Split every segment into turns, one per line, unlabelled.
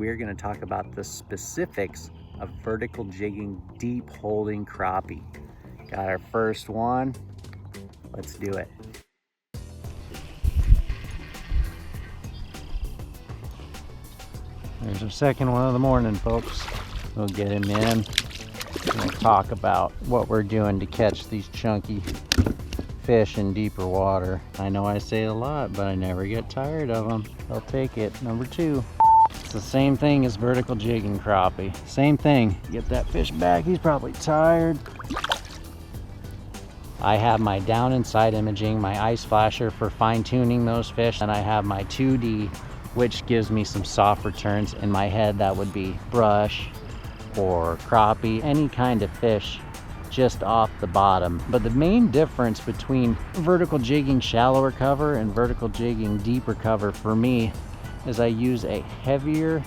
we're going to talk about the specifics of vertical jigging deep holding crappie. Got our first one. Let's do it. There's our second one of the morning, folks. We'll get him in. We'll talk about what we're doing to catch these chunky fish in deeper water. I know I say a lot, but I never get tired of them. I'll take it. Number 2. It's the same thing as vertical jigging crappie. Same thing. Get that fish back. He's probably tired. I have my down and side imaging, my ice flasher for fine tuning those fish, and I have my 2D, which gives me some soft returns. In my head, that would be brush or crappie, any kind of fish just off the bottom. But the main difference between vertical jigging shallower cover and vertical jigging deeper cover for me is I use a heavier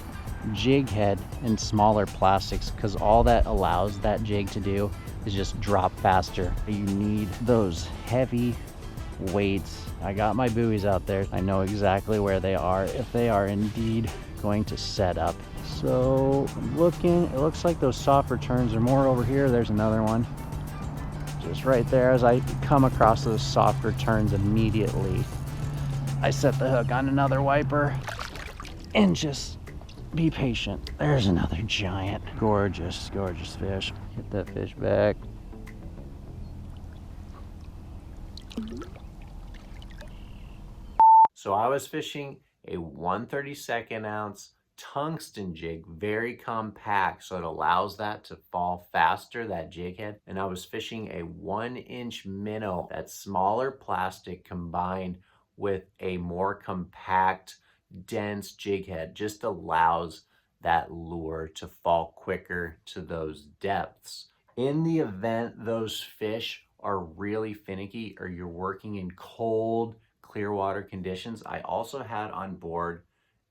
jig head and smaller plastics, because all that allows that jig to do is just drop faster. You need those heavy weights. I got my buoys out there. I know exactly where they are if they are indeed going to set up. So I'm looking, it looks like those soft returns are more over here. There's another one just right there. As I come across those soft returns, immediately I set the hook on another wiper and just be patient. There's another giant, gorgeous fish. Get that fish back. So I was fishing a 1/32 ounce tungsten jig, very compact, so it allows that to fall faster, that jig head. And I was fishing a 1-inch minnow, that smaller plastic combined with a more compact, dense jig head just allows that lure to fall quicker to those depths. In the event those fish are really finicky or you're working in cold, clear water conditions, I also had on board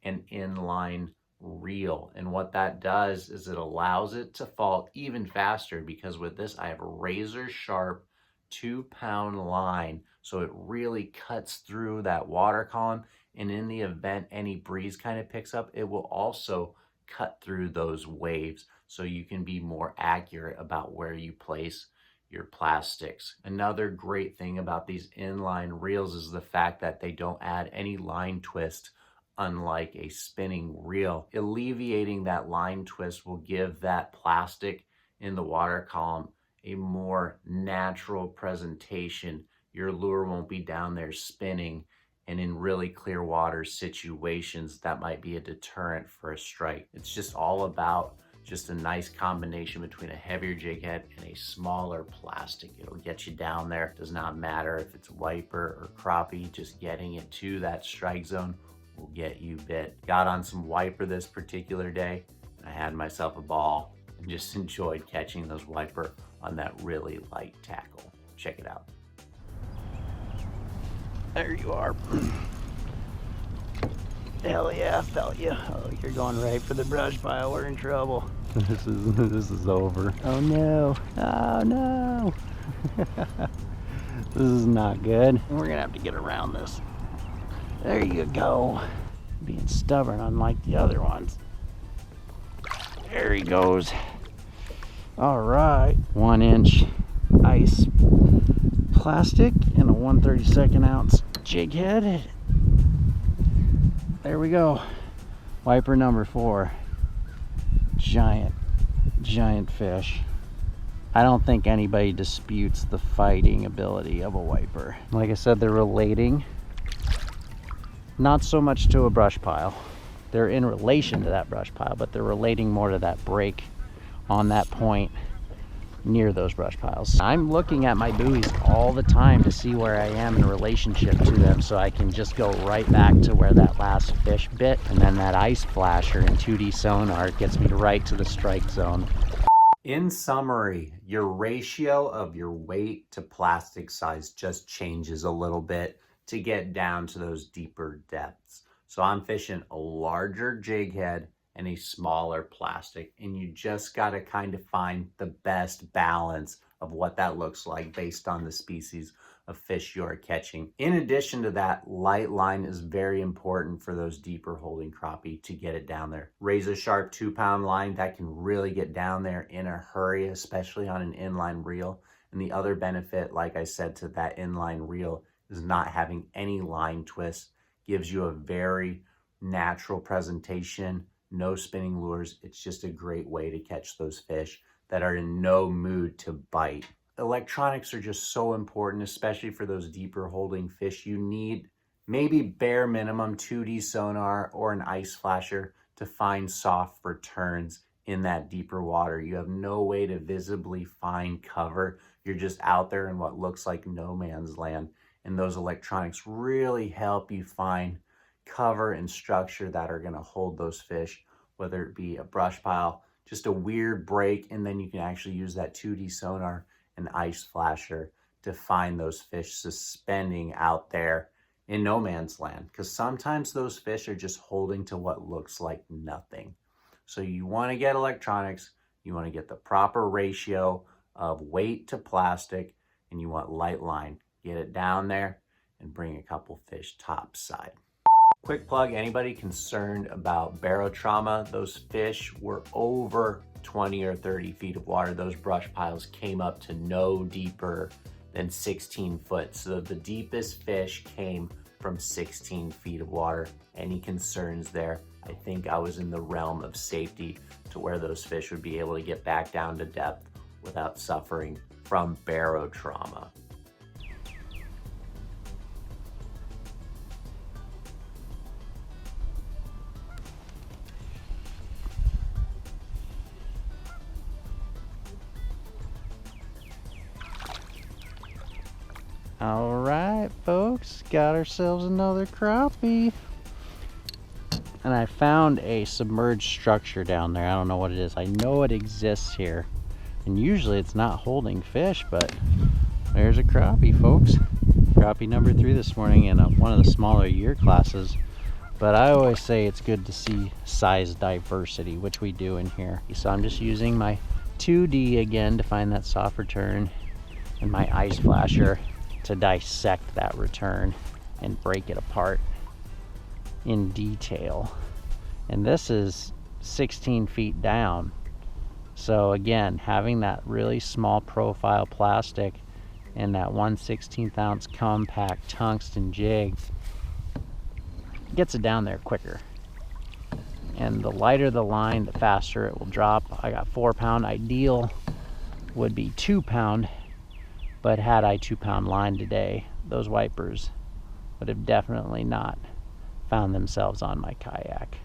an inline reel, and what that does is it allows it to fall even faster, because with this I have a razor sharp 2-pound line, so it really cuts through that water column, and in the event any breeze kind of picks up, it will also cut through those waves, so you can be more accurate about where you place your plastics. Another great thing about these inline reels is the fact that they don't add any line twist, unlike a spinning reel. Alleviating that line twist will give that plastic in the water column a more natural presentation. Your lure won't be down there spinning, and in really clear water situations, that might be a deterrent for a strike. It's just all about just a nice combination between a heavier jig head and a smaller plastic. It'll get you down there. It does not matter if it's WIPER or crappie, just getting it to that strike zone will get you bit. Got on some WIPER this particular day. I had myself a ball and just enjoyed catching those WIPER on that really light tackle. Check it out. There you are. Hell yeah, felt you. Oh, you're going right for the brush pile. We're in trouble. This is over. Oh no. Oh no. This is not good. We're gonna have to get around this. There you go. Being stubborn, unlike the other ones. There he goes. All right. 1-inch ice plastic and a 1/32 ounce jig head. There we go. WIPER number 4. Giant fish. I don't think anybody disputes the fighting ability of a WIPER. Like I said, they're relating not so much to a brush pile. They're in relation to that brush pile, but they're relating more to that break on that point near those brush piles. I'm looking at my buoys all the time to see where I am in relationship to them, so I can just go right back to where that last fish bit, and then that ice flasher and 2D sonar gets me right to the strike zone. In summary, your ratio of your weight to plastic size just changes a little bit to get down to those deeper depths. So I'm fishing a larger jig head and a smaller plastic, and you just got to kind of find the best balance of what that looks like based on the species of fish you're catching. In addition to that, light line is very important for those deeper holding crappie to get it down there. Razor sharp 2-pound line that can really get down there in a hurry, especially on an inline reel. And the other benefit, like I said, to that inline reel is not having any line twist. Gives you a very natural presentation, no spinning lures. It's just a great way to catch those fish that are in no mood to bite. Electronics are just so important, especially for those deeper holding fish. You need maybe bare minimum 2D sonar or an ice flasher to find soft returns in that deeper water. You have no way to visibly find cover. You're just out there in what looks like no man's land. And those electronics really help you find cover and structure that are gonna hold those fish, whether it be a brush pile, just a weird break, and then you can actually use that 2D sonar and ice flasher to find those fish suspending out there in no man's land. Because sometimes those fish are just holding to what looks like nothing. So you want to get electronics, you want to get the proper ratio of weight to plastic, and you want light line. Get it down there and bring a couple fish topside. Quick plug, anybody concerned about barotrauma, those fish were over 20 or 30 feet of water. Those brush piles came up to no deeper than 16 foot. So the deepest fish came from 16 feet of water. Any concerns there? I think I was in the realm of safety to where those fish would be able to get back down to depth without suffering from barotrauma.
All right, folks, got ourselves another crappie. And I found a submerged structure down there. I don't know what it is. I know it exists here. And usually it's not holding fish, but there's a crappie, folks. Crappie number 3 this morning in one of the smaller year classes. But I always say it's good to see size diversity, which we do in here. So I'm just using my 2D again to find that soft return and my ice flasher to dissect that return and break it apart in detail. And this is 16 feet down. So again, having that really small profile plastic and that 1/16 ounce compact tungsten jig gets it down there quicker. And the lighter the line, the faster it will drop. I got 4-pound. Ideal would be 2-pound. But had I 2-pound line today, those wipers would have definitely not found themselves on my kayak.